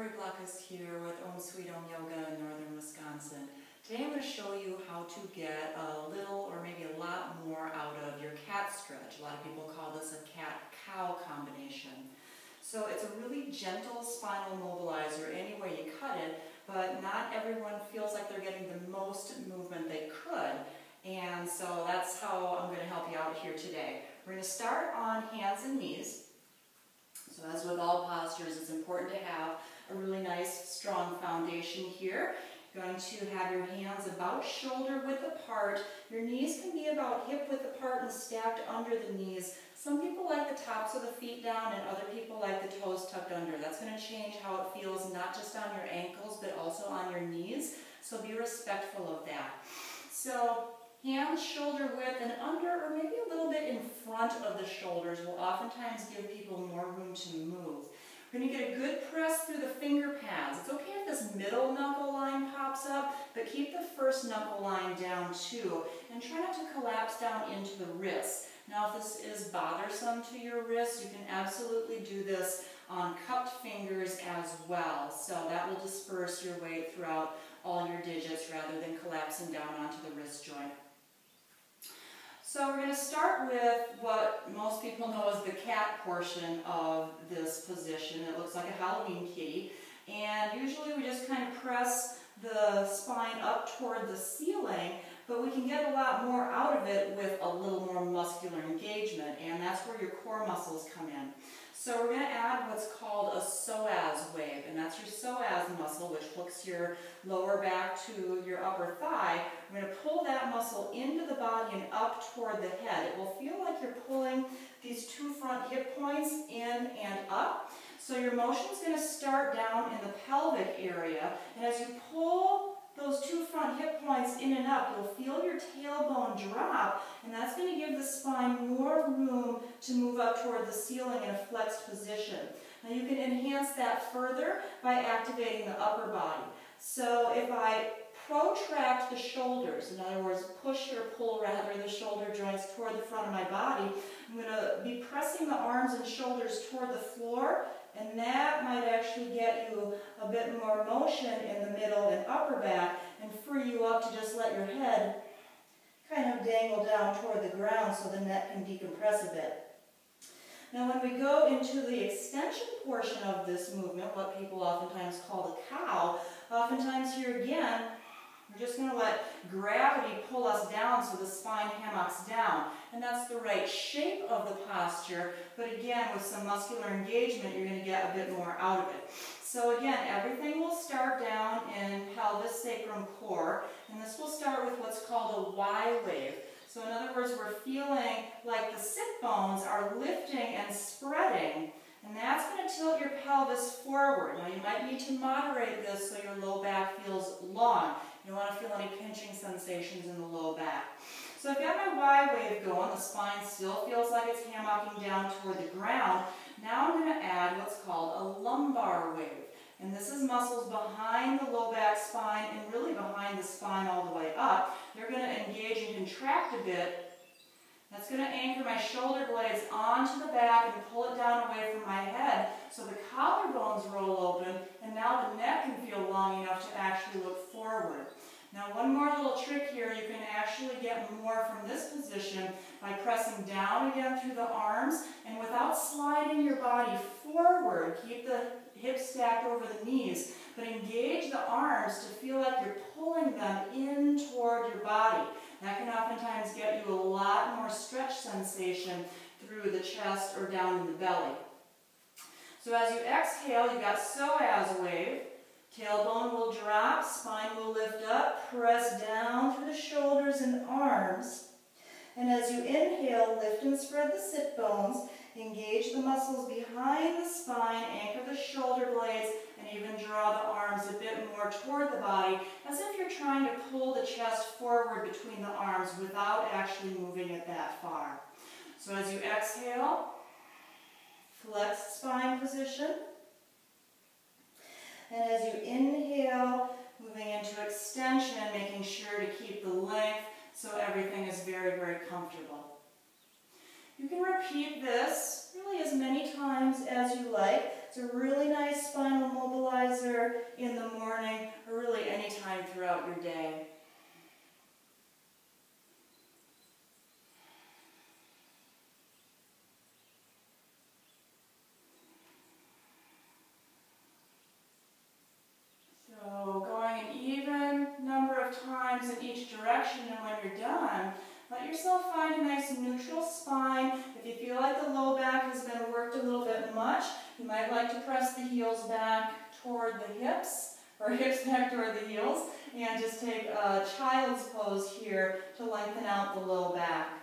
Lori Blockus here with Om Sweet Om Yoga in northern Wisconsin. Today I'm going to show you how to get a little or maybe a lot more out of your cat stretch. A lot of people call this a cat-cow combination. So it's a really gentle spinal mobilizer any way you cut it, but not everyone feels like they're getting the most movement they could. And so that's how I'm going to help you out here today. We're going to start on hands and knees. So as with all postures, it's important to have a really nice, strong foundation here. You're going to have your hands about shoulder width apart. Your knees can be about hip width apart and stacked under the knees. Some people like the tops of the feet down and other people like the toes tucked under. That's going to change how it feels, not just on your ankles, but also on your knees. So be respectful of that. So hands shoulder width and under, or maybe a little bit in front of the shoulders, will oftentimes give people more room to move. We're going to get a good press through the finger pads. It's okay if this middle knuckle line pops up, but keep the first knuckle line down too. And try not to collapse down into the wrists. Now if this is bothersome to your wrists, you can absolutely do this on cupped fingers as well. So that will disperse your weight throughout all your digits rather than collapsing down onto the wrist joint. So we're going to start with what most people know as the cat portion of this position. It looks like a Halloween kitty. And usually we just kind of press the spine up toward the ceiling, but we can get a lot more out of it with a little more muscular engagement, and that's where your core muscles come in. So we're going to add what's called a psoas wave, and that's your psoas muscle, which hooks your lower back to your upper thigh. We're going to pull that muscle into the body and up toward the head. It will feel like you're pulling these two front hip points in and up. So your motion is going to start down in the pelvic area, and as you pull those two front hip points in and up, you'll feel your tailbone drop, and that's going to give the spine more room to move up toward the ceiling in a flexed position. Now you can enhance that further by activating the upper body. So if I protract the shoulders, in other words, push or pull rather the shoulder joints toward the front of my body, I'm going to be pressing the arms and shoulders toward the floor, and that might actually get you a bit more motion in the middle and upper back and free you up to just let your head kind of dangle down toward the ground so the neck can decompress a bit. Now when we go into the extension portion of this movement, what people oftentimes call the cow, oftentimes here again, we're just going to let gravity pull us down so the spine hammocks down. And that's the right shape of the posture, but again, with some muscular engagement, you're going to get a bit more out of it. So again, everything will start down in pelvis, sacrum, core, and this will start with what's called a Y wave. So in other words, we're feeling like the sit bones are lifting and spreading, and that's going to tilt your pelvis forward. Now you might need to moderate this so your low back feels long. You don't want to feel any pinching sensations in the low back. So I've got my Y wave going. The spine still feels like it's hammocking down toward the ground. Now I'm going to add what's called a lumbar wave. And this is muscles behind the low back spine and really behind the spine all the way up. They're going to engage and contract a bit. That's going to anchor my shoulder blades onto the back and pull it down away from my head so the collarbones roll open, and now the neck can feel long enough to actually look forward. Now one more little trick here, you can actually get more from this position by pressing down again through the arms and without sliding your body forward. Keep the hips stacked over the knees, but engage the arms to feel like you're pulling them in toward your body. That can oftentimes get you a lot more stretch sensation through the chest or down in the belly. So as you exhale, you've got psoas wave. Tailbone will drop, spine will lift up, press down through the shoulders and arms. And as you inhale, lift and spread the sit bones, engage the muscles behind the spine, anchor the shoulder blades, and even draw the arms a bit more toward the body, as if you're trying to pull the chest forward between the arms without actually moving it that far. So as you exhale, flex spine position. And as you inhale, moving into extension, making sure to keep the length so everything is very, very comfortable. You can repeat this really as many times as you like. It's a really nice spinal mobilizer. or in the morning, or really any time throughout your day. So going an even number of times in each direction, and when you're done, let yourself find a nice neutral spine. If you feel like the low back has been worked a little bit much, you might like to press the heels back toward the hips, or hips back toward the heels, and just take a child's pose here to lengthen out the low back.